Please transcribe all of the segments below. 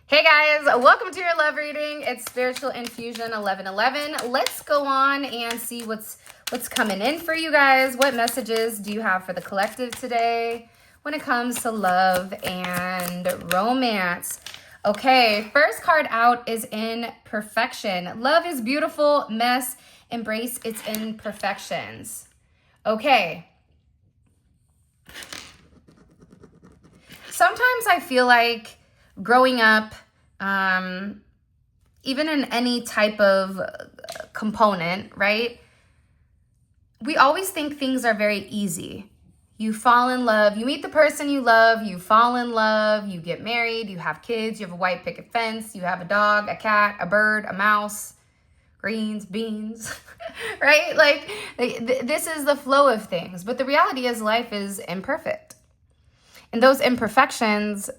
Hey guys, welcome to your love reading. It's Spiritual Infusion 1111. Let's go on and see what's coming in for you guys. What messages do you have for the collective today when it comes to love and romance? Okay, first card out is Imperfection. Love is beautiful, mess, embrace its imperfections. Okay. Sometimes I feel like growing up, even in any type of component, right? We always think things are very easy. You fall in love, you meet the person you love, you fall in love, you get married, you have kids, you have a white picket fence, you have a dog, a cat, a bird, a mouse, greens, beans, right? Like this is the flow of things. But the reality is life is imperfect. And those imperfections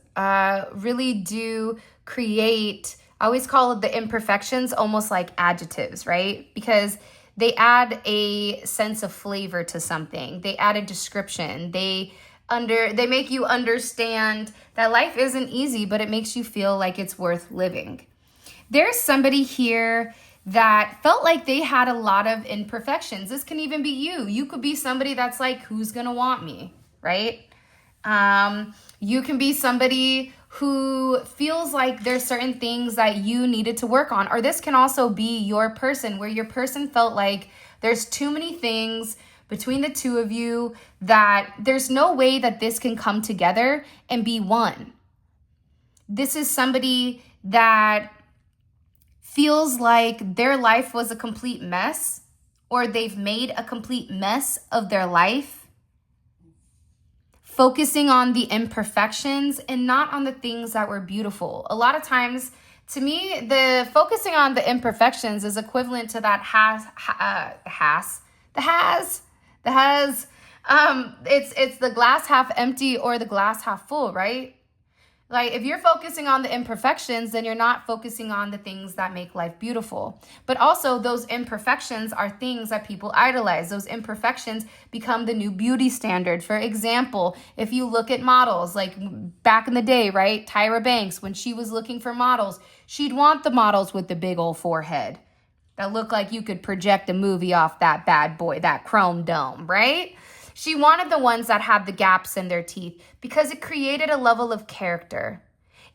really do create, I always call it the imperfections almost like adjectives, right? Because they add a sense of flavor to something. They add a description. They make you understand that life isn't easy, but it makes you feel like it's worth living. There's somebody here that felt like they had a lot of imperfections. This can even be you. You could be somebody that's like, who's gonna want me, right? You can be somebody who feels like there's certain things that you needed to work on, or this can also be your person where your person felt like there's too many things between the two of you that there's no way that this can come together and be one. This is somebody that feels like their life was a complete mess, or they've made a complete mess of their life, focusing on the imperfections and not on the things that were beautiful. A lot of times, to me, the focusing on the imperfections is equivalent to that it's the glass half empty or the glass half full, right? Like if you're focusing on the imperfections, then you're not focusing on the things that make life beautiful. But also those imperfections are things that people idolize. Those imperfections become the new beauty standard. For example, if you look at models, like back in the day, right? Tyra Banks, when she was looking for models, she'd want the models with the big old forehead that looked like you could project a movie off that bad boy, that chrome dome, right? She wanted the ones that had the gaps in their teeth because it created a level of character.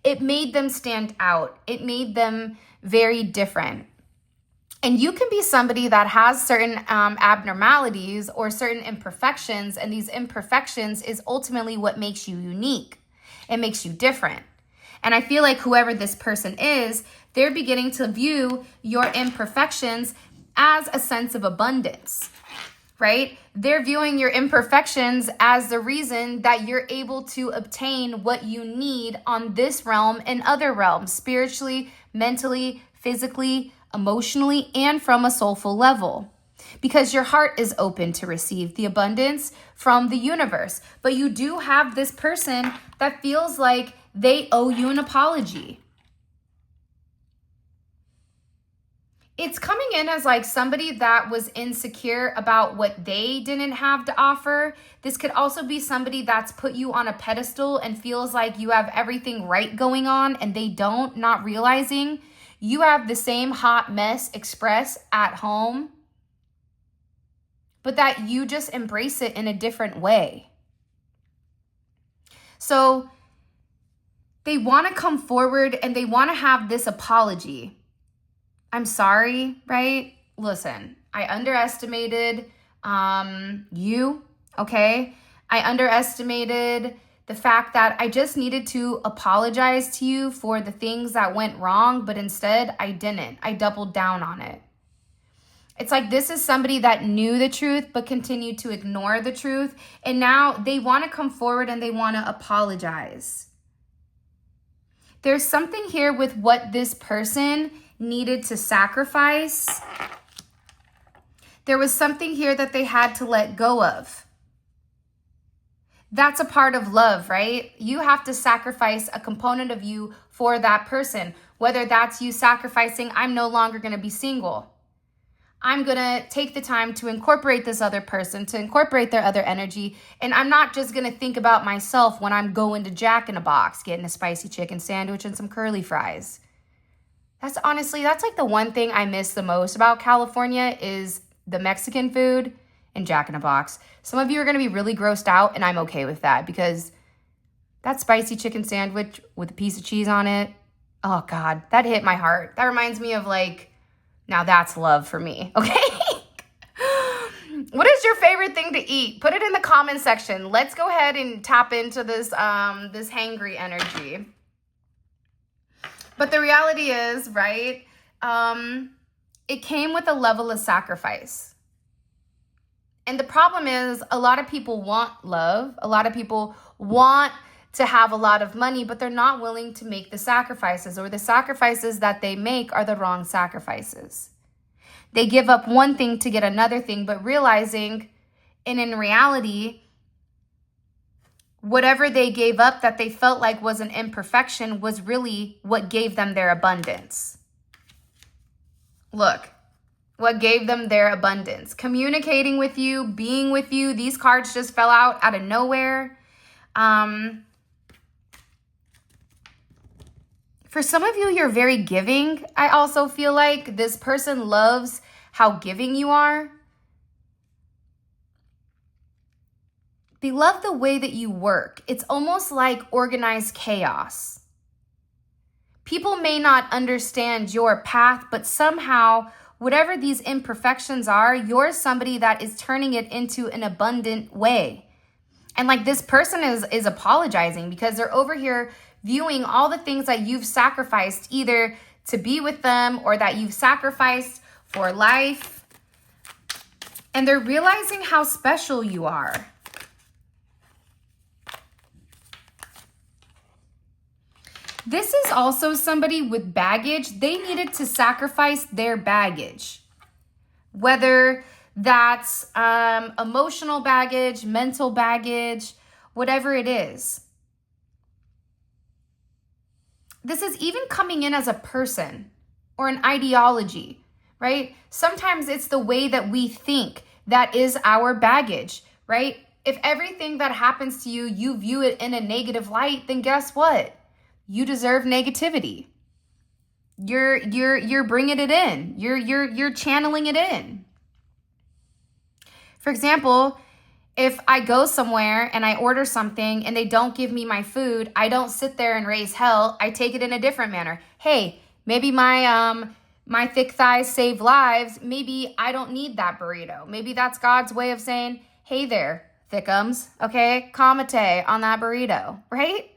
It made them stand out. It made them very different. And you can be somebody that has certain abnormalities or certain imperfections, and these imperfections is ultimately what makes you unique. It makes you different. And I feel like whoever this person is, they're beginning to view your imperfections as a sense of abundance. Right? They're viewing your imperfections as the reason that you're able to obtain what you need on this realm and other realms, spiritually, mentally, physically, emotionally, and from a soulful level. Because your heart is open to receive the abundance from the universe. But you do have this person that feels like they owe you an apology. It's coming in as like somebody that was insecure about what they didn't have to offer. This could also be somebody that's put you on a pedestal and feels like you have everything right going on and they don't, not realizing you have the same hot mess express at home, but that you just embrace it in a different way. So they want to come forward and they want to have this apology. I'm sorry, right? Listen, I underestimated you, okay? I underestimated the fact that I just needed to apologize to you for the things that went wrong, but instead I didn't. I doubled down on it. It's like this is somebody that knew the truth but continued to ignore the truth, and now they want to come forward and they want to apologize. There's something here with what this person needed to sacrifice. There was something here that they had to let go of. That's a part of love, right? You have to sacrifice a component of you for that person, whether that's you sacrificing, I'm no longer going to be single. I'm going to take the time to incorporate this other person, to incorporate their other energy. And I'm not just going to think about myself when I'm going to Jack in a Box, getting a spicy chicken sandwich and some curly fries. That's like the one thing I miss the most about California is the Mexican food and Jack in a Box. Some of you are going to be really grossed out, and I'm okay with that because that spicy chicken sandwich with a piece of cheese on it, oh God, that hit my heart. That reminds me of now that's love for me, okay? What is your favorite thing to eat? Put it in the comment section. Let's go ahead and tap into this hangry energy. But the reality is, right, it came with a level of sacrifice. And the problem is a lot of people want love. A lot of people want to have a lot of money, but they're not willing to make the sacrifices, or the sacrifices that they make are the wrong sacrifices. They give up one thing to get another thing, but realizing, and in reality, whatever they gave up that they felt like was an imperfection was really what gave them their abundance. Look, what gave them their abundance. Communicating with you, being with you. These cards just fell out of nowhere. For some of you, you're very giving. I also feel like this person loves how giving you are. They love the way that you work. It's almost like organized chaos. People may not understand your path, but somehow, whatever these imperfections are, you're somebody that is turning it into an abundant way. And this person is apologizing because they're over here viewing all the things that you've sacrificed either to be with them or that you've sacrificed for life. And they're realizing how special you are. This is also somebody with baggage. They needed to sacrifice their baggage. Whether that's emotional baggage, mental baggage, whatever it is. This is even coming in as a person or an ideology, right? Sometimes it's the way that we think that is our baggage, right? If everything that happens to you, you view it in a negative light, then guess what? You deserve negativity. You're bringing it in. You're channeling it in. For example, if I go somewhere and I order something and they don't give me my food, I don't sit there and raise hell. I take it in a different manner. Hey, maybe my thick thighs save lives. Maybe I don't need that burrito. Maybe that's God's way of saying, hey there, thickums, okay? Kamate on that burrito, right?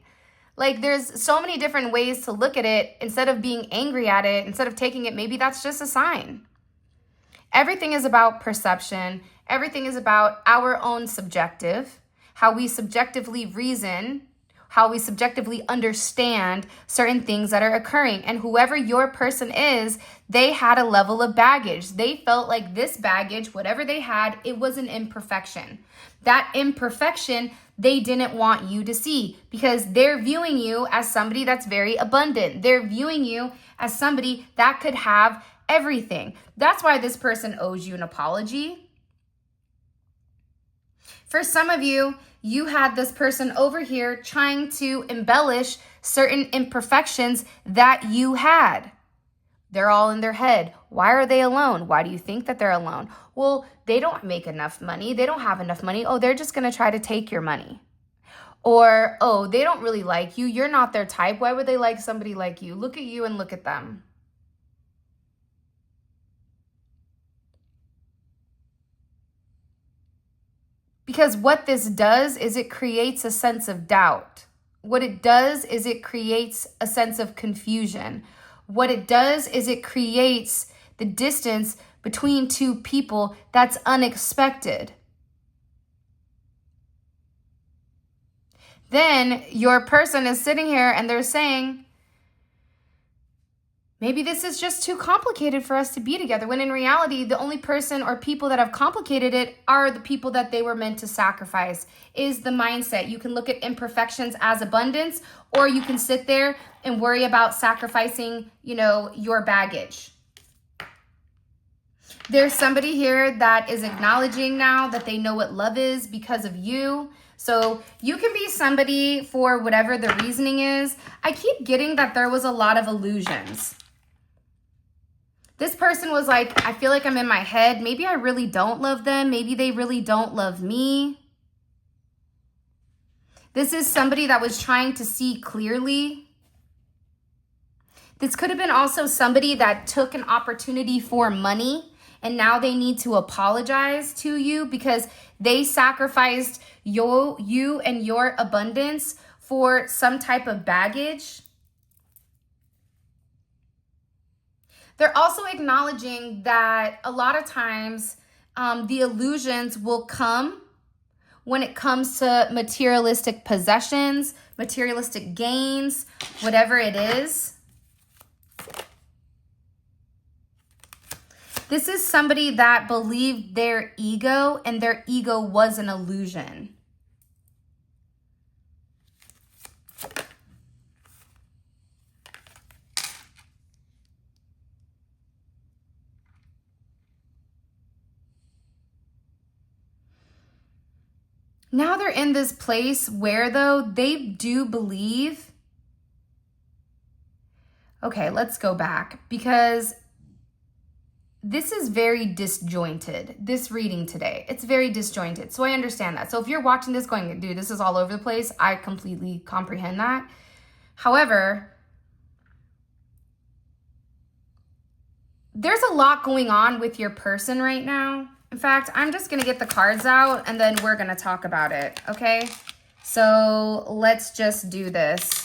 There's so many different ways to look at it. Instead of being angry at it, instead of taking it, maybe that's just a sign. Everything is about perception. Everything is about our own subjective, how we subjectively reason, how we subjectively understand certain things that are occurring. And whoever your person is, they had a level of baggage. They felt like this baggage, whatever they had, it was an imperfection. That imperfection, they didn't want you to see because they're viewing you as somebody that's very abundant. They're viewing you as somebody that could have everything. That's why this person owes you an apology. For some of you, you had this person over here trying to embellish certain imperfections that you had. They're all in their head. Why are they alone? Why do you think that they're alone? Well, they don't make enough money. They don't have enough money. Oh, they're just going to try to take your money. Or, oh, they don't really like you. You're not their type. Why would they like somebody like you? Look at you and look at them. Because what this does is it creates a sense of doubt. What it does is it creates a sense of confusion. What it does is it creates the distance between two people that's unexpected. Then your person is sitting here and they're saying, maybe this is just too complicated for us to be together. When in reality, the only person or people that have complicated it are the people that they were meant to sacrifice, is the mindset. You can look at imperfections as abundance, or you can sit there and worry about sacrificing, your baggage. There's somebody here that is acknowledging now that they know what love is because of you. So you can be somebody for whatever the reasoning is. I keep getting that there was a lot of illusions. This person was like, I feel like I'm in my head. Maybe I really don't love them. Maybe they really don't love me. This is somebody that was trying to see clearly. This could have been also somebody that took an opportunity for money and now they need to apologize to you because they sacrificed you and your abundance for some type of baggage. They're also acknowledging that a lot of times the illusions will come when it comes to materialistic possessions, materialistic gains, whatever it is. This is somebody that believed their ego and their ego was an illusion. Now they're in this place where, though, they do believe. Okay, let's go back because this is very disjointed, this reading today. It's very disjointed. So I understand that. So if you're watching this going, dude, this is all over the place, I completely comprehend that. However, there's a lot going on with your person right now. In fact, I'm just going to get the cards out and then we're going to talk about it, okay? So let's just do this.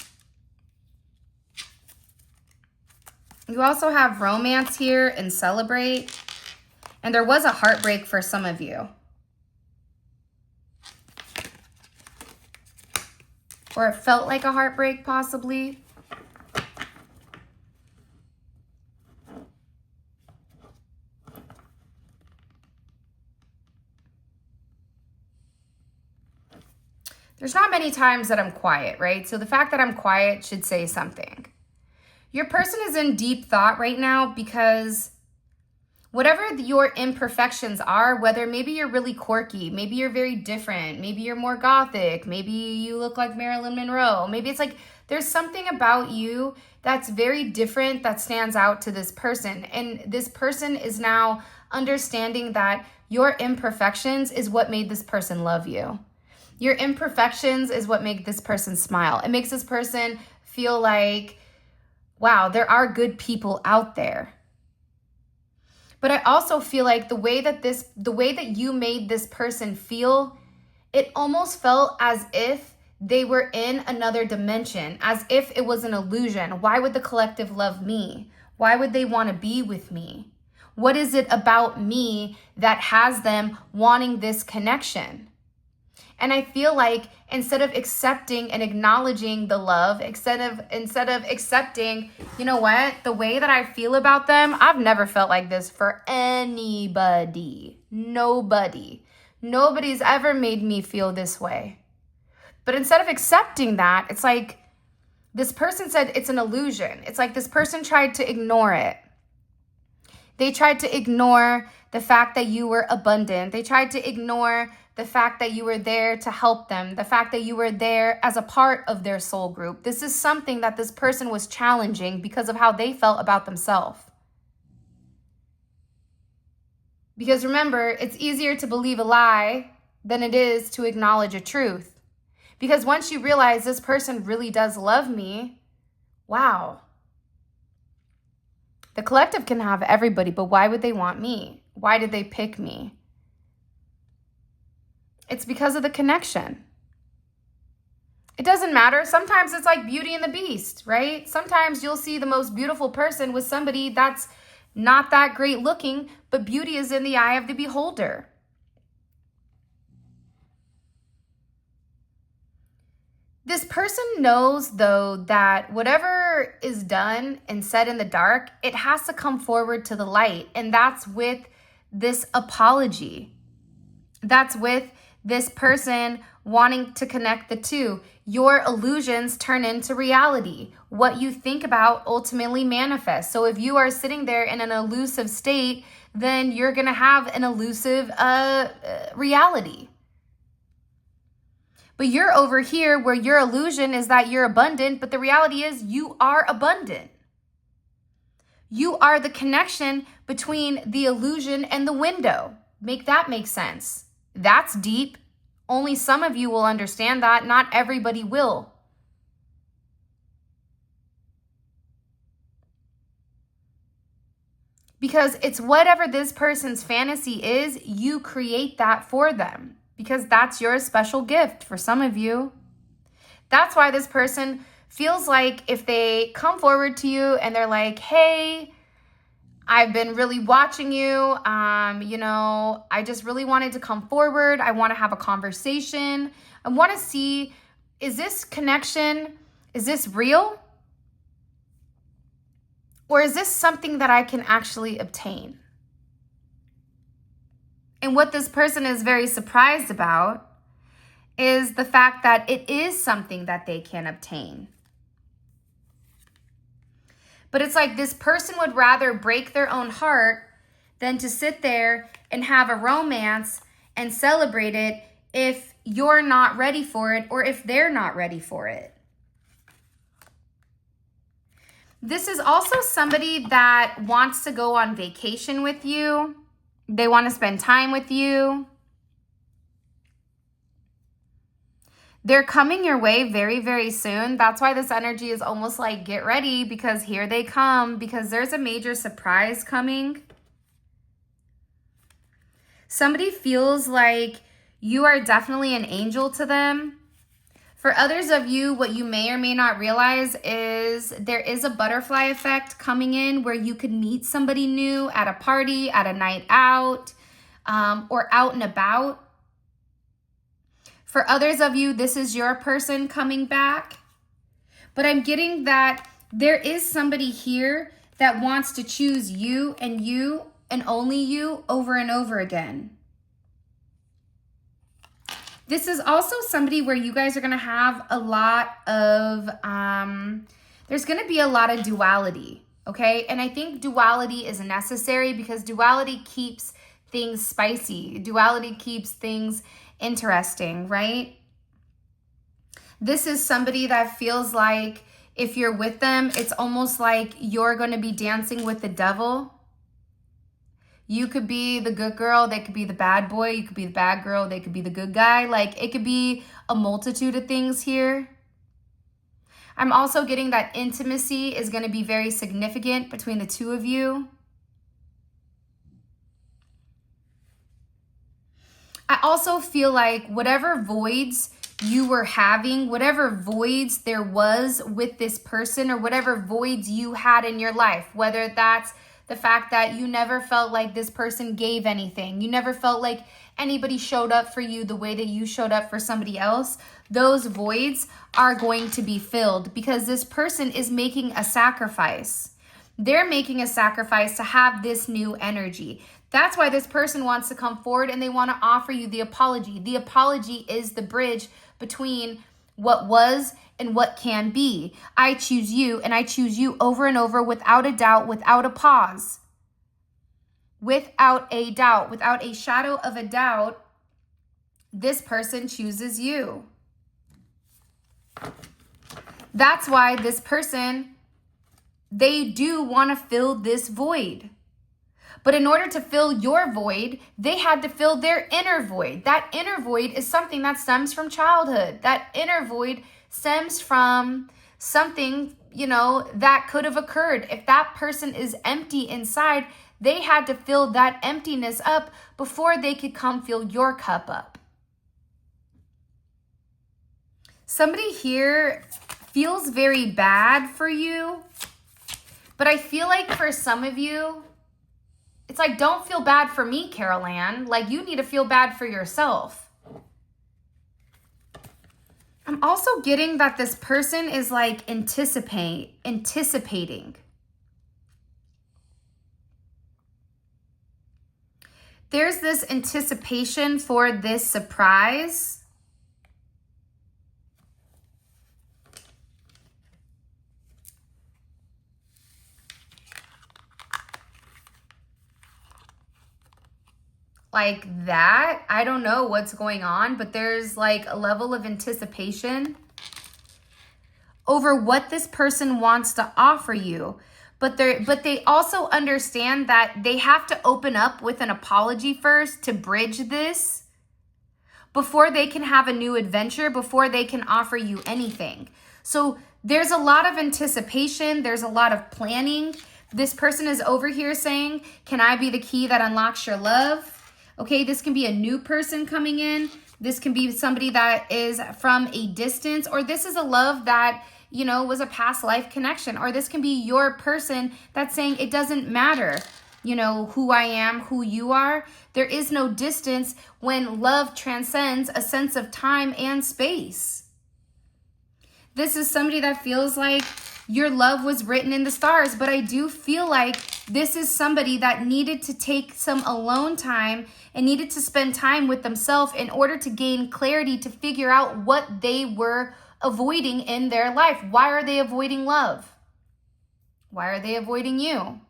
You also have romance here and celebrate. And there was a heartbreak for some of you. Or it felt like a heartbreak, possibly. There's not many times that I'm quiet, right? So the fact that I'm quiet should say something. Your person is in deep thought right now because whatever your imperfections are, whether maybe you're really quirky, maybe you're very different, maybe you're more gothic, maybe you look like Marilyn Monroe, maybe it's like there's something about you that's very different that stands out to this person. And this person is now understanding that your imperfections is what made this person love you. Your imperfections is what make this person smile. It makes this person feel like, wow, there are good people out there. But I also feel like the way that you made this person feel, it almost felt as if they were in another dimension, as if it was an illusion. Why would the collective love me? Why would they want to be with me? What is it about me that has them wanting this connection? And I feel like instead of accepting and acknowledging the love, instead of accepting, you know what, the way that I feel about them, I've never felt like this for anybody. Nobody. Nobody's ever made me feel this way. But instead of accepting that, it's like this person said it's an illusion. It's like this person tried to ignore it. They tried to ignore the fact that you were abundant. They tried to ignore the fact that you were there to help them, the fact that you were there as a part of their soul group. This is something that this person was challenging because of how they felt about themselves. Because remember, it's easier to believe a lie than it is to acknowledge a truth. Because once you realize this person really does love me, wow. The collective can have everybody, but why would they want me? Why did they pick me? It's because of the connection. It doesn't matter. Sometimes it's like Beauty and the Beast, right? Sometimes you'll see the most beautiful person with somebody that's not that great looking, but beauty is in the eye of the beholder. This person knows, though, that whatever is done and said in the dark, it has to come forward to the light. And that's with this apology. That's with this person wanting to connect the two. Your illusions turn into reality. What you think about ultimately manifests. So if you are sitting there in an elusive state, then you're going to have an elusive reality. But you're over here where your illusion is that you're abundant, but the reality is you are abundant. You are the connection between the illusion and the window. Make that make sense. That's deep. Only some of you will understand that. Not everybody will. Because it's whatever this person's fantasy is, you create that for them. Because that's your special gift for some of you. That's why this person feels like if they come forward to you and they're like, hey, I've been really watching you. I just really wanted to come forward. I want to have a conversation. I want to see, is this connection, is this real? Or is this something that I can actually obtain? And what this person is very surprised about is the fact that it is something that they can obtain. But it's like this person would rather break their own heart than to sit there and have a romance and celebrate it if you're not ready for it or if they're not ready for it. This is also somebody that wants to go on vacation with you. They want to spend time with you. They're coming your way very, very soon. That's why this energy is almost like get ready, because here they come, because there's a major surprise coming. Somebody feels like you are definitely an angel to them. For others of you, what you may or may not realize is there is a butterfly effect coming in where you could meet somebody new at a party, at a night out, or out and about. For others of you, this is your person coming back. But I'm getting that there is somebody here that wants to choose you and only you over and over again. This is also somebody where you guys are going to have a lot of, there's going to be a lot of duality, okay? And I think duality is necessary because duality keeps things spicy. Duality keeps things interesting, right? This is somebody that feels like if you're with them, it's almost like you're going to be dancing with the devil. You could be the good girl, they could be the bad boy, you could be the bad girl, they could be the good guy. Like it could be a multitude of things here. I'm also getting that intimacy is going to be very significant between the two of you. I also feel like whatever voids you were having, whatever voids there was with this person or whatever voids you had in your life, whether that's the fact that you never felt like this person gave anything, you never felt like anybody showed up for you the way that you showed up for somebody else, those voids are going to be filled because this person is making a sacrifice. They're making a sacrifice to have this new energy. That's why this person wants to come forward and they want to offer you the apology. The apology is the bridge between what was and what can be. I choose you and I choose you over and over without a doubt, without a pause. Without a doubt, without a shadow of a doubt, this person chooses you. That's why this person, they do want to fill this void. But in order to fill your void, they had to fill their inner void. That inner void is something that stems from childhood. That inner void stems from something, that could have occurred. If that person is empty inside, they had to fill that emptiness up before they could come fill your cup up. Somebody here feels very bad for you, but I feel like for some of you, it's like, don't feel bad for me, Carol Ann. Like, you need to feel bad for yourself. I'm also getting that this person is like anticipating. There's this anticipation for this surprise. like that. I don't know what's going on, but there's like a level of anticipation over what this person wants to offer you. But they also understand that they have to open up with an apology first to bridge this before they can have a new adventure, before they can offer you anything. So there's a lot of anticipation. There's a lot of planning. This person is over here saying, can I be the key that unlocks your love? Okay, this can be a new person coming in. This can be somebody that is from a distance, or this is a love that, you know, was a past life connection, or this can be your person that's saying it doesn't matter, you know, who I am, who you are. There is no distance when love transcends a sense of time and space. This is somebody that feels like your love was written in the stars, but I do feel like this is somebody that needed to take some alone time and needed to spend time with themselves in order to gain clarity to figure out what they were avoiding in their life. Why are they avoiding love? Why are they avoiding you?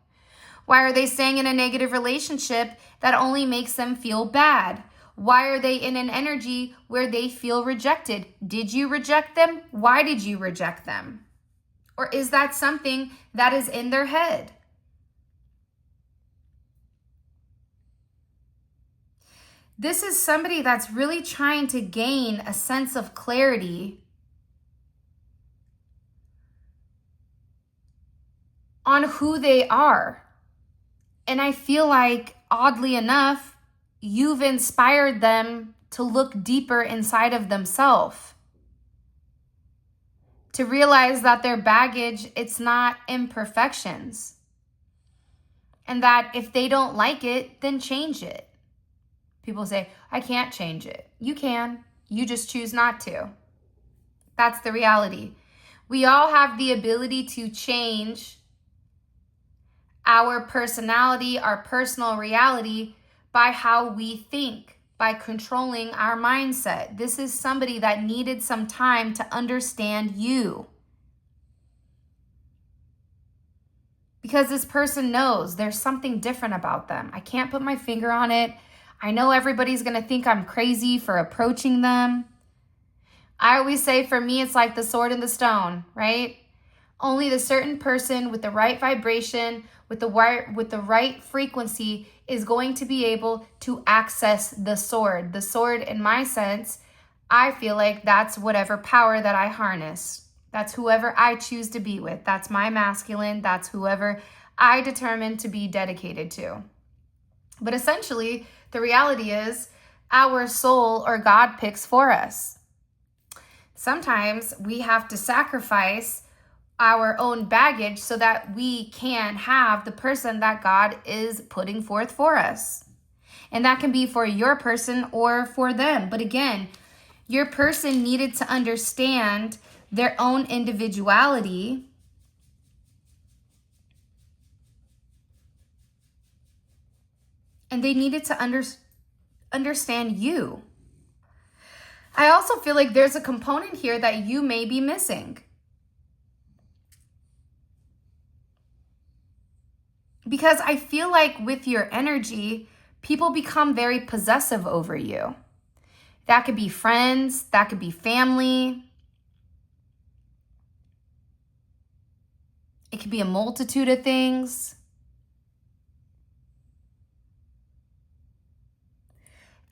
Why are they staying in a negative relationship that only makes them feel bad? Why are they in an energy where they feel rejected? Did you reject them? Why did you reject them? Or is that something that is in their head? This is somebody that's really trying to gain a sense of clarity on who they are. And I feel like, oddly enough, you've inspired them to look deeper inside of themselves, to realize that their baggage, it's not imperfections. And that if they don't like it, then change it. People say, I can't change it. You can. You just choose not to. That's the reality. We all have the ability to change our personality, our personal reality, by how we think, by controlling our mindset. This is somebody that needed some time to understand you. Because this person knows there's something different about them. I can't put my finger on it. I know everybody's going to think I'm crazy for approaching them. I always say, for me, it's like the sword and the stone, right? Only the certain person with the right vibration, with the right frequency is going to be able to access the sword. The sword, in my sense, I feel like that's whatever power that I harness. That's whoever I choose to be with. That's my masculine. That's whoever I determine to be dedicated to. But essentially, the reality is our soul or God picks for us. Sometimes we have to sacrifice our own baggage so that we can have the person that God is putting forth for us. And that can be for your person or for them. But again, your person needed to understand their own individuality and they needed to understand you. I also feel like there's a component here that you may be missing. Because I feel like with your energy, people become very possessive over you. That could be friends, that could be family. It could be a multitude of things.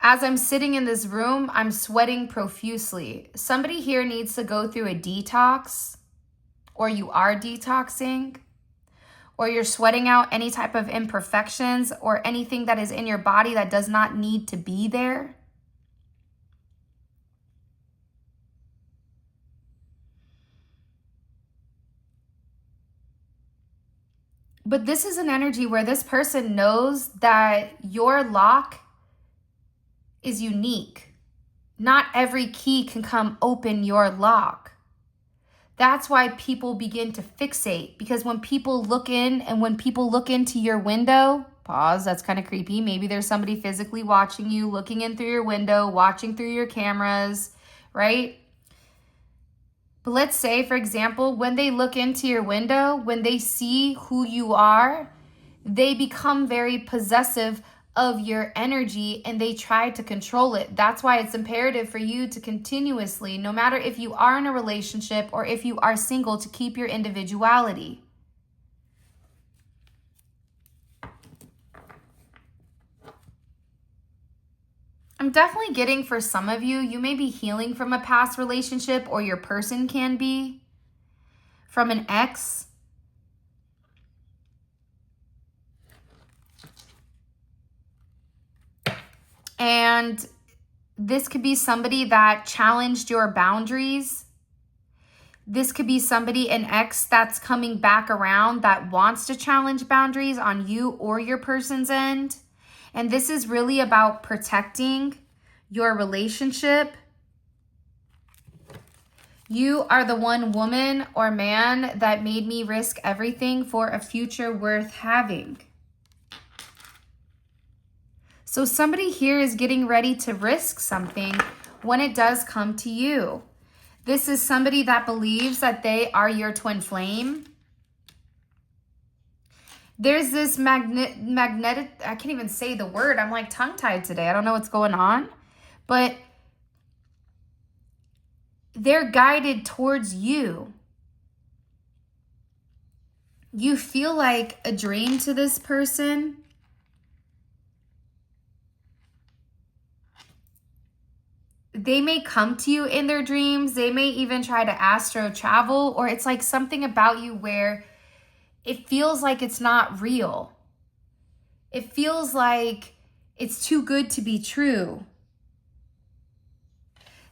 As I'm sitting in this room, I'm sweating profusely. Somebody here needs to go through a detox, or you are detoxing, or you're sweating out any type of imperfections or anything that is in your body that does not need to be there. But this is an energy where this person knows that your lock is unique. Not every key can come open your lock. That's why people begin to fixate, because when people look in and when people look into your window, pause, that's kind of creepy. Maybe there's somebody physically watching you, looking in through your window, watching through your cameras, right? But let's say, for example, when they look into your window, when they see who you are, they become very possessive of your energy and they try to control it. That's why it's imperative for you to continuously, no matter if you are in a relationship or if you are single, to keep your individuality. I'm definitely getting, for some of you, you may be healing from a past relationship, or your person can be from an ex. And this could be somebody that challenged your boundaries. This could be somebody, an ex, that's coming back around that wants to challenge boundaries on you or your person's end. And this is really about protecting your relationship. You are the one woman or man that made me risk everything for a future worth having. So somebody here is getting ready to risk something when it does come to you. This is somebody that believes that they are your twin flame. There's this magnetic, I can't even say the word. I'm like tongue-tied today. I don't know what's going on. But they're guided towards you. You feel like a dream to this person. They may come to you in their dreams. They may even try to astro travel, or it's like something about you where it feels like it's not real. It feels like it's too good to be true.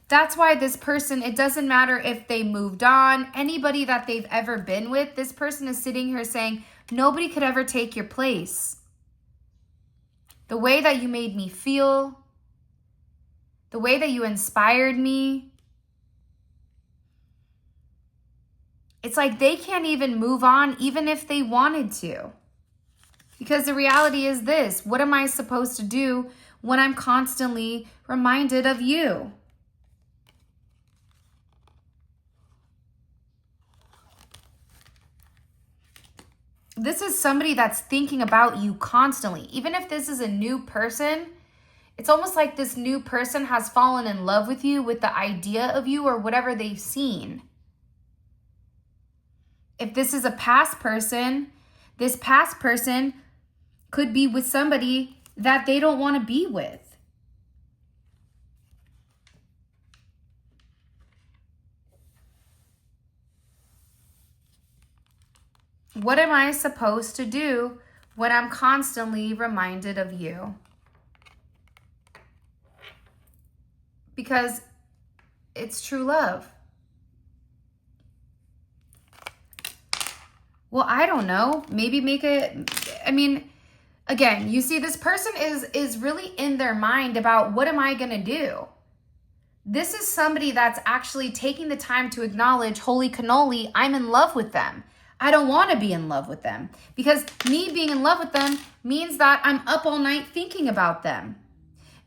That's why this person, it doesn't matter if they moved on, anybody that they've ever been with, this person is sitting here saying, nobody could ever take your place. The way that you made me feel, the way that you inspired me, it's like they can't even move on even if they wanted to. Because the reality is this, what am I supposed to do when I'm constantly reminded of you? This is somebody that's thinking about you constantly. Even if this is a new person, it's almost like this new person has fallen in love with you, with the idea of you or whatever they've seen. If this is a past person, this past person could be with somebody that they don't want to be with. What am I supposed to do when I'm constantly reminded of you? Because it's true love. Well, I don't know. Maybe make again, you see this person is really in their mind about what am I going to do? This is somebody that's actually taking the time to acknowledge, holy cannoli, I'm in love with them. I don't want to be in love with them, because me being in love with them means that I'm up all night thinking about them.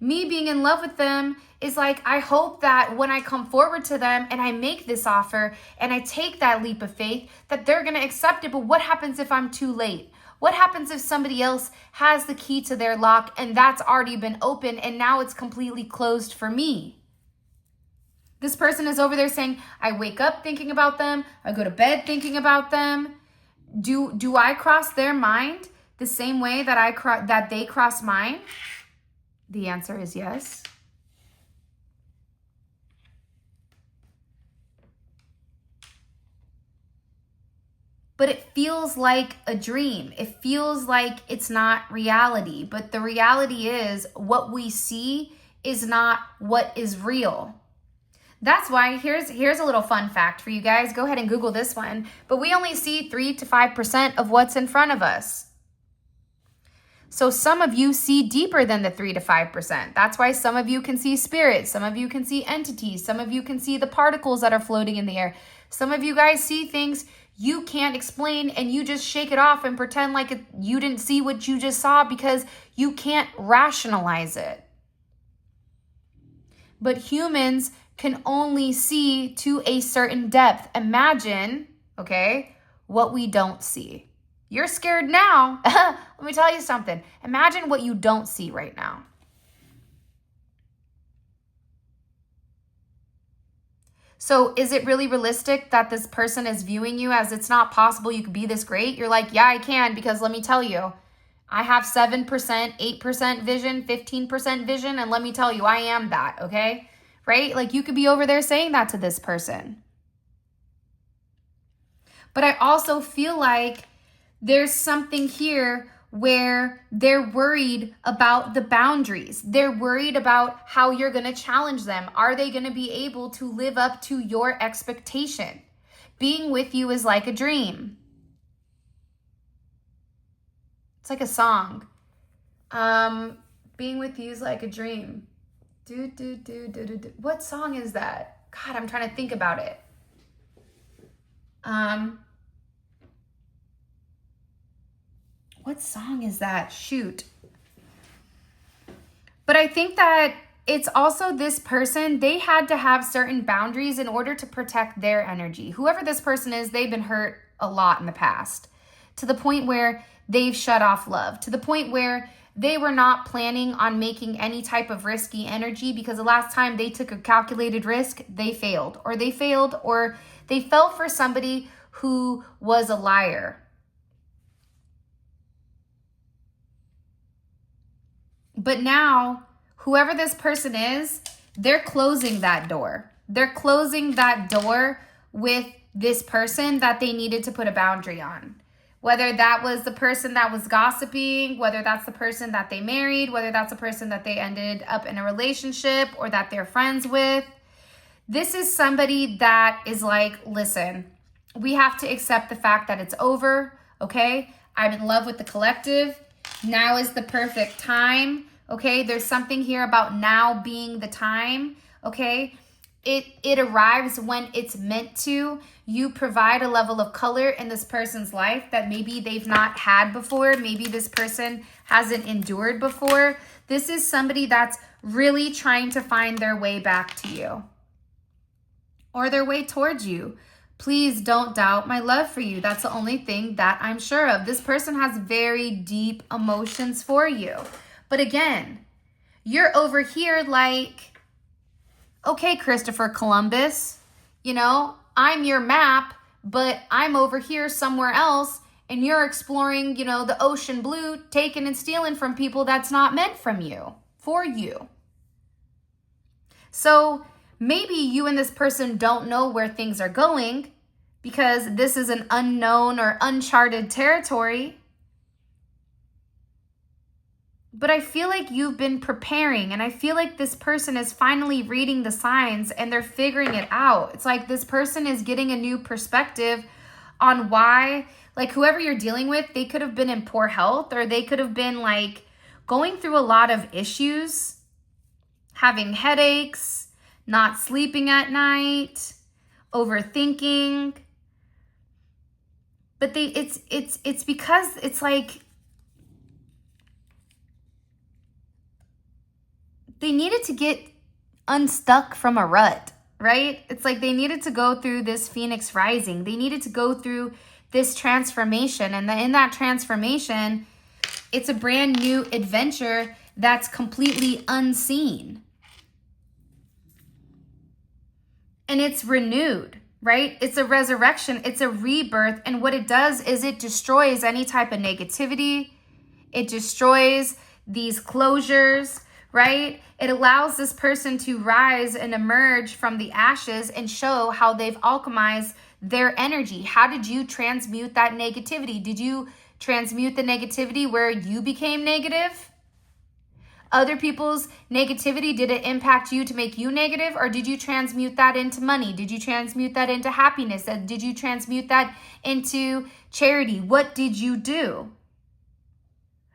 Me being in love with them is like, I hope that when I come forward to them and I make this offer and I take that leap of faith, that they're going to accept it. But what happens if I'm too late? What happens if somebody else has the key to their lock and that's already been open and now it's completely closed for me? This person is over there saying, I wake up thinking about them. I go to bed thinking about them. Do I cross their mind the same way that they cross mine? The answer is yes. But it feels like a dream. It feels like it's not reality. But the reality is what we see is not what is real. That's why here's a little fun fact for you guys. Go ahead and Google this one. But we only see 3 to 5% of what's in front of us. So some of you see deeper than the 3 to 5%. That's why some of you can see spirits. Some of you can see entities. Some of you can see the particles that are floating in the air. Some of you guys see things you can't explain and you just shake it off and pretend like you didn't see what you just saw because you can't rationalize it. But humans can only see to a certain depth. Imagine, okay, what we don't see. You're scared now. Let me tell you something. Imagine what you don't see right now. So is it really realistic that this person is viewing you as it's not possible you could be this great? You're like, yeah, I can, because let me tell you, I have 7%, 8% vision, 15% vision, and let me tell you, I am that, okay? Right? Like you could be over there saying that to this person. But I also feel like there's something here where they're worried about the boundaries. They're worried about how you're going to challenge them. Are they going to be able to live up to your expectation? Being with you is like a dream. It's like a song. Being with you is like a dream. What song is that? God, I'm trying to think about it. What song is that? Shoot. But I think that it's also this person, they had to have certain boundaries in order to protect their energy. Whoever this person is, they've been hurt a lot in the past, to the point where they've shut off love, to the point where they were not planning on making any type of risky energy, because the last time they took a calculated risk, they failed, or they fell for somebody who was a liar. But now, whoever this person is, they're closing that door. They're closing that door with this person that they needed to put a boundary on. Whether that was the person that was gossiping, whether that's the person that they married, whether that's the person that they ended up in a relationship or that they're friends with. This is somebody that is like, listen, we have to accept the fact that it's over, okay? I'm in love with the collective. Now is the perfect time, okay? There's something here about now being the time, okay? It arrives when it's meant to. You provide a level of color in this person's life that maybe they've not had before. Maybe this person hasn't endured before. This is somebody that's really trying to find their way back to you or their way towards you. Please don't doubt my love for you. That's the only thing that I'm sure of. This person has very deep emotions for you. But again, you're over here like, okay, Christopher Columbus, you know, I'm your map, but I'm over here somewhere else and you're exploring, you know, the ocean blue, taking and stealing from people that's not meant for you. So maybe you and this person don't know where things are going because this is an unknown or uncharted territory. But I feel like you've been preparing, and I feel like this person is finally reading the signs and they're figuring it out. It's like this person is getting a new perspective on why, like whoever you're dealing with, they could have been in poor health, or they could have been like going through a lot of issues, having headaches, not sleeping at night, overthinking. But it's because it's like they needed to get unstuck from a rut, right? It's like they needed to go through this Phoenix rising. They needed to go through this transformation. And in that transformation, it's a brand new adventure that's completely unseen. And it's renewed, right? It's a resurrection. It's a rebirth. And what it does is it destroys any type of negativity. It destroys these closures, right? It allows this person to rise and emerge from the ashes and show how they've alchemized their energy. How did you transmute that negativity? Did you transmute the negativity where you became negative? Other people's negativity, did it impact you to make you negative? Or did you transmute that into money? Did you transmute that into happiness? Did you transmute that into charity? What did you do?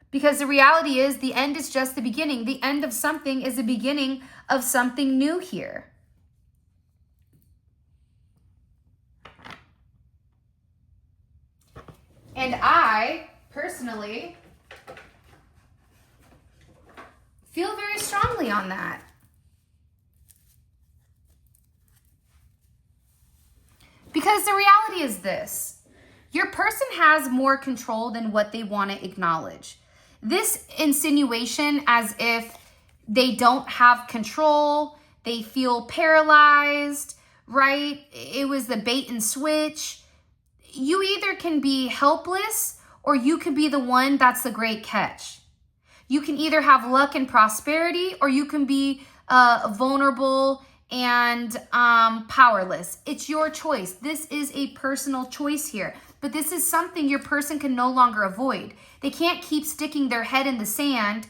Because the reality is the end is just the beginning. The end of something is the beginning of something new here. And I, personally, feel very strongly on that. Because the reality is this. Your person has more control than what they want to acknowledge. This insinuation as if they don't have control, they feel paralyzed, right? It was the bait and switch. You either can be helpless or you can be the one that's the great catch. You can either have luck and prosperity or you can be vulnerable and powerless. It's your choice. This is a personal choice here, but this is something your person can no longer avoid. They can't keep sticking their head in the sand,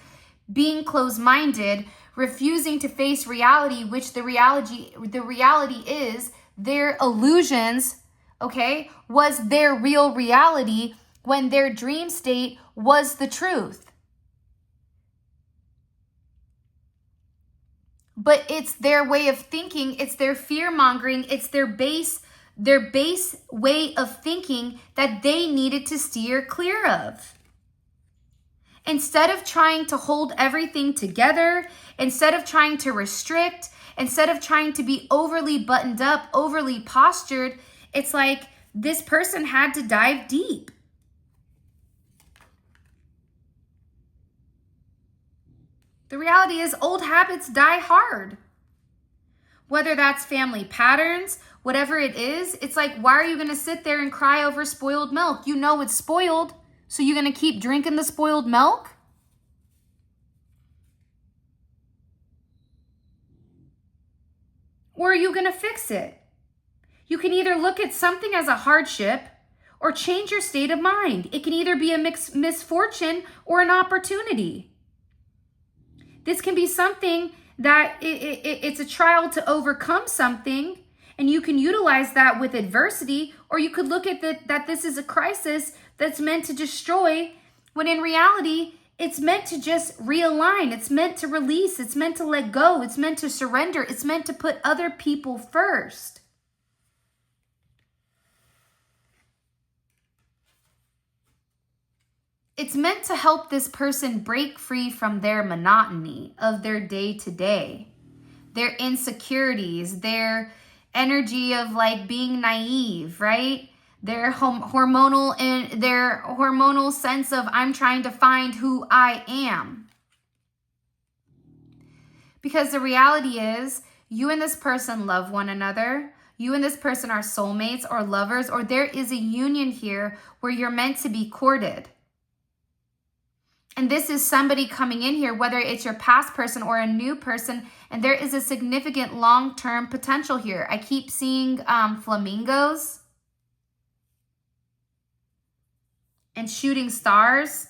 being closed-minded, refusing to face reality, which the reality is their illusions, okay, was their real reality when their dream state was the truth. But it's their way of thinking, it's their fear-mongering, it's their base way of thinking that they needed to steer clear of. Instead of trying to hold everything together, instead of trying to restrict, instead of trying to be overly buttoned up, overly postured, it's like this person had to dive deep. The reality is old habits die hard. Whether that's family patterns, whatever it is, it's like, why are you going to sit there and cry over spoiled milk? You know it's spoiled, so you're going to keep drinking the spoiled milk? Or are you going to fix it? You can either look at something as a hardship or change your state of mind. It can either be a misfortune or an opportunity. This can be something that it's a trial to overcome something, and you can utilize that with adversity, or you could look at that this is a crisis that's meant to destroy, when in reality, it's meant to just realign. It's meant to release. It's meant to let go. It's meant to surrender. It's meant to put other people first. It's meant to help this person break free from their monotony of their day-to-day, their insecurities, their energy of like being naive, right? Their hormonal sense of I'm trying to find who I am. Because the reality is you and this person love one another. You and this person are soulmates or lovers, or there is a union here where you're meant to be courted. And this is somebody coming in here, whether it's your past person or a new person, and there is a significant long-term potential here. I keep seeing flamingos and shooting stars.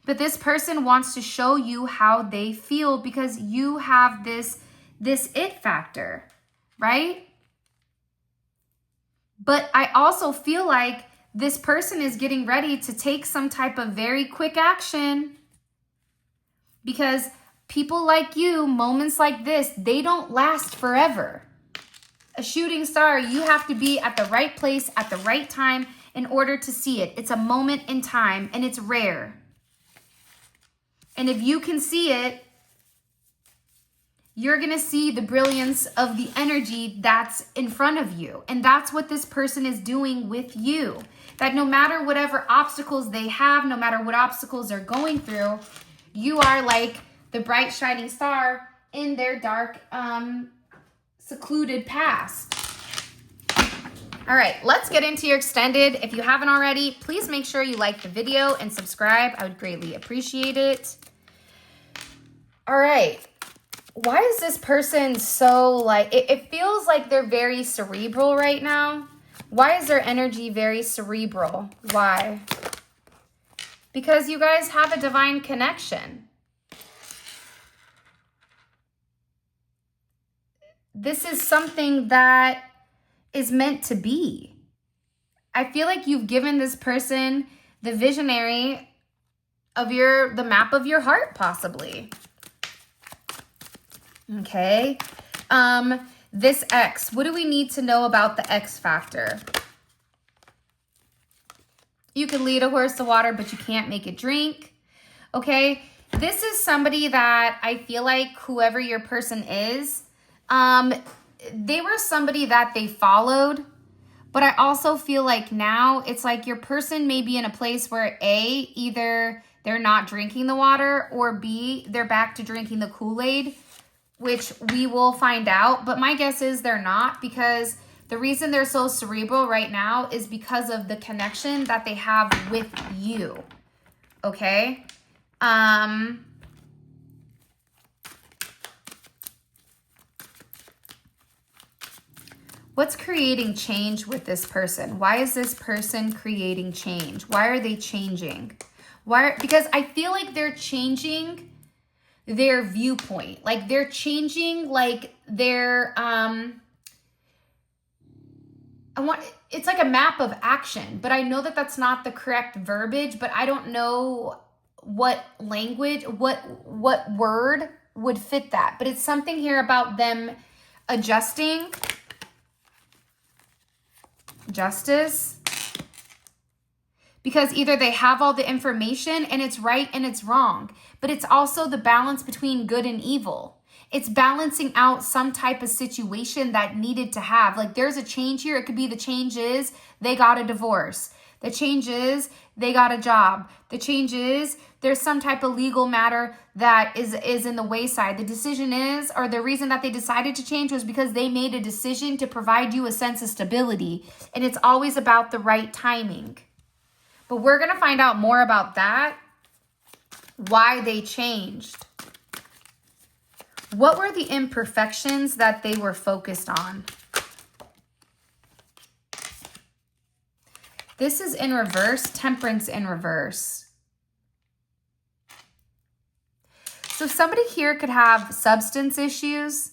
But this person wants to show you how they feel because you have this it factor, right? But I also feel like this person is getting ready to take some type of very quick action because people like you, moments like this, they don't last forever. A shooting star, you have to be at the right place at the right time in order to see it. It's a moment in time and it's rare. And if you can see it, you're going to see the brilliance of the energy that's in front of you. And that's what this person is doing with you. That no matter whatever obstacles they have, no matter what obstacles they're going through, you are like the bright shining star in their dark, secluded past. All right, let's get into your extended. If you haven't already, please make sure you like the video and subscribe. I would greatly appreciate it. All right. Why is this person so like, it feels like they're very cerebral right now. Why is their energy very cerebral? Why? Because you guys have a divine connection. This is something that is meant to be. I feel like you've given this person the visionary of the map of your heart, possibly. Okay. This X, what do we need to know about the X factor? You can lead a horse to water, but you can't make it drink. Okay. This is somebody that I feel like whoever your person is, they were somebody that they followed, But I also feel like now it's like your person may be in a place where A, either they're not drinking the water, or B, they're back to drinking the Kool-Aid, which we will find out. But my guess is they're not, because the reason they're so cerebral right now is because of the connection that they have with you. Okay? What's creating change with this person? Why is this person creating change? Why are they changing? Because I feel like they're changing their viewpoint. Like they're changing like their it's like a map of action, but I know that that's not the correct verbiage, but I don't know what language, what word would fit that. But it's something here about them adjusting. Justice, because either they have all the information and it's right and it's wrong, but it's also the balance between good and evil. It's balancing out some type of situation that needed to have. Like there's a change here. It could be the change is they got a divorce. The change is they got a job. The change is there's some type of legal matter that is in the wayside. The decision is, or the reason that they decided to change was because they made a decision to provide you a sense of stability. And it's always about the right timing. But we're going to find out more about that, why they changed. What were the imperfections that they were focused on? This is in reverse, Temperance in reverse. So somebody here could have substance issues.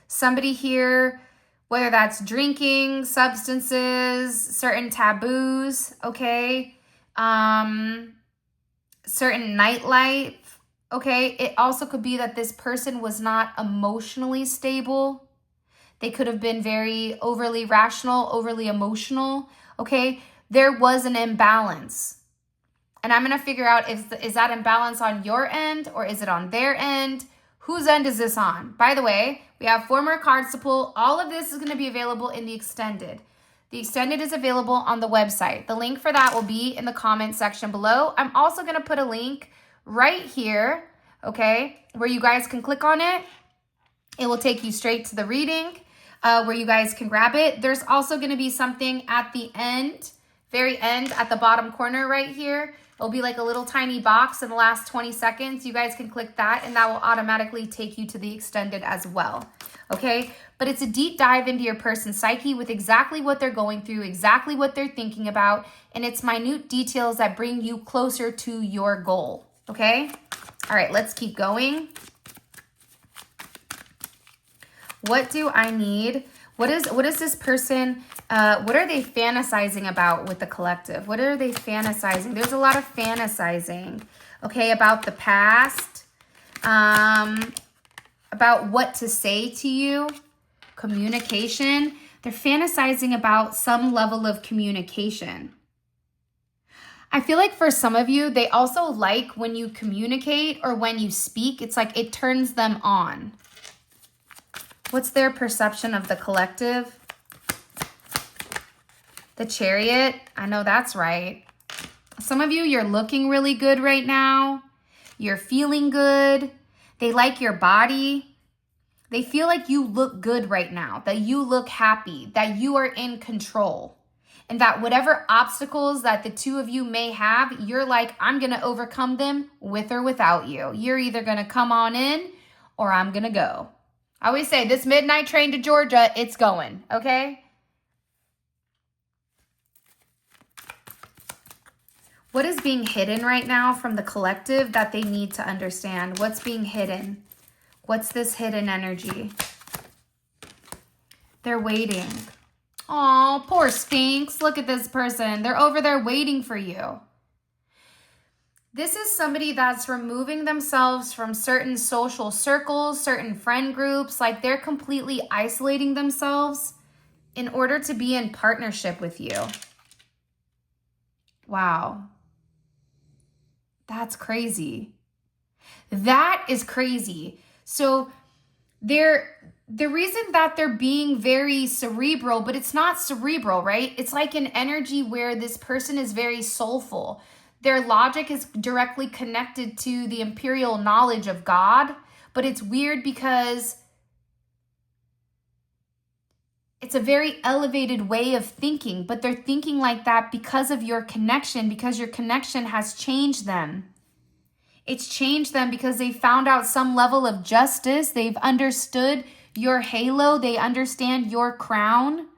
Somebody here, whether that's drinking, substances, certain taboos, okay? Certain nightlife, okay? It also could be that this person was not emotionally stable. They could have been very overly rational, overly emotional, okay? There was an imbalance. And I'm going to figure out, is that imbalance on your end or is it on their end? Whose end is this on? By the way, we have 4 more cards to pull. All of this is going to be available in the extended. The extended is available on the website. The link for that will be in the comment section below. I'm also going to put a link right here, okay, where you guys can click on it. It will take you straight to the reading where you guys can grab it. There's also going to be something at the end, very end at the bottom corner right here. It'll be like a little tiny box in the last 20 seconds. You guys can click that and that will automatically take you to the extended as well. Okay, but it's a deep dive into your person's psyche with exactly what they're going through, exactly what they're thinking about, and it's minute details that bring you closer to your goal. Okay, all right, let's keep going. What do I need? What is this person, what are they fantasizing about with the collective? What are they fantasizing? There's a lot of fantasizing, okay, about the past, about what to say to you, communication. They're fantasizing about some level of communication. I feel like for some of you, they also like when you communicate or when you speak, it's like it turns them on. What's their perception of the collective? The Chariot. I know that's right. Some of you, you're looking really good right now. You're feeling good. They like your body. They feel like you look good right now, that you look happy, that you are in control. And that whatever obstacles that the two of you may have, you're like, I'm going to overcome them with or without you. You're either going to come on in or I'm going to go. I always say this midnight train to Georgia, it's going, okay? What is being hidden right now from the collective that they need to understand? What's being hidden? What's this hidden energy? They're waiting. Aw, poor stinks. Look at this person. They're over there waiting for you. This is somebody that's removing themselves from certain social circles, certain friend groups, like they're completely isolating themselves in order to be in partnership with you. Wow. That's crazy. That is crazy. So they're the reason that they're being very cerebral, but it's not cerebral, right? It's like an energy where this person is very soulful. Their logic is directly connected to the imperial knowledge of God, but it's weird because it's a very elevated way of thinking, but they're thinking like that because of your connection, because your connection has changed them. It's changed them because they found out some level of justice. They've understood your halo. They understand your crown.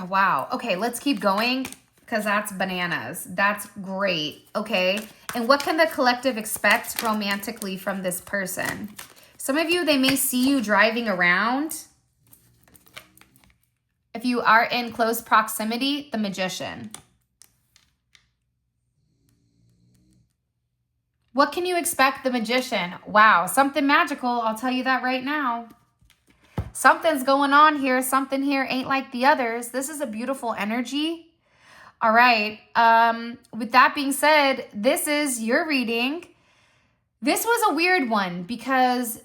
Wow. Okay, let's keep going because that's bananas. That's great. Okay. And what can the collective expect romantically from this person? Some of you, they may see you driving around. If you are in close proximity, the Magician. What can you expect, the Magician? Wow, something magical. I'll tell you that right now. Something's going on here. Something here ain't like the others. This is a beautiful energy. All right. With that being said, this is your reading. This was a weird one because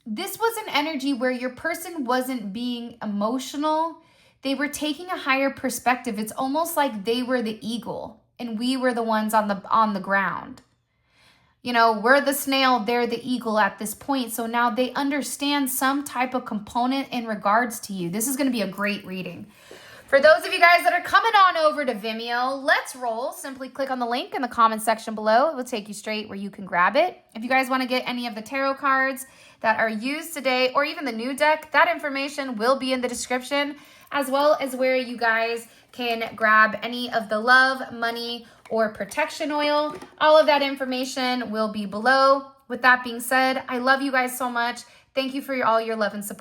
this was an energy where your person wasn't being emotional. They were taking a higher perspective. It's almost like they were the eagle and we were the ones on the ground. You know, we're the snail, they're the eagle at this point. So now they understand some type of component in regards to you. This is going to be a great reading. For those of you guys that are coming on over to Vimeo, let's roll. Simply click on the link in the comment section below. It will take you straight where you can grab it. If you guys want to get any of the tarot cards that are used today or even the new deck, that information will be in the description, as well as where you guys can grab any of the love, money, or protection oil. All of that information will be below. With that being said, I love you guys so much. Thank you for all your love and support.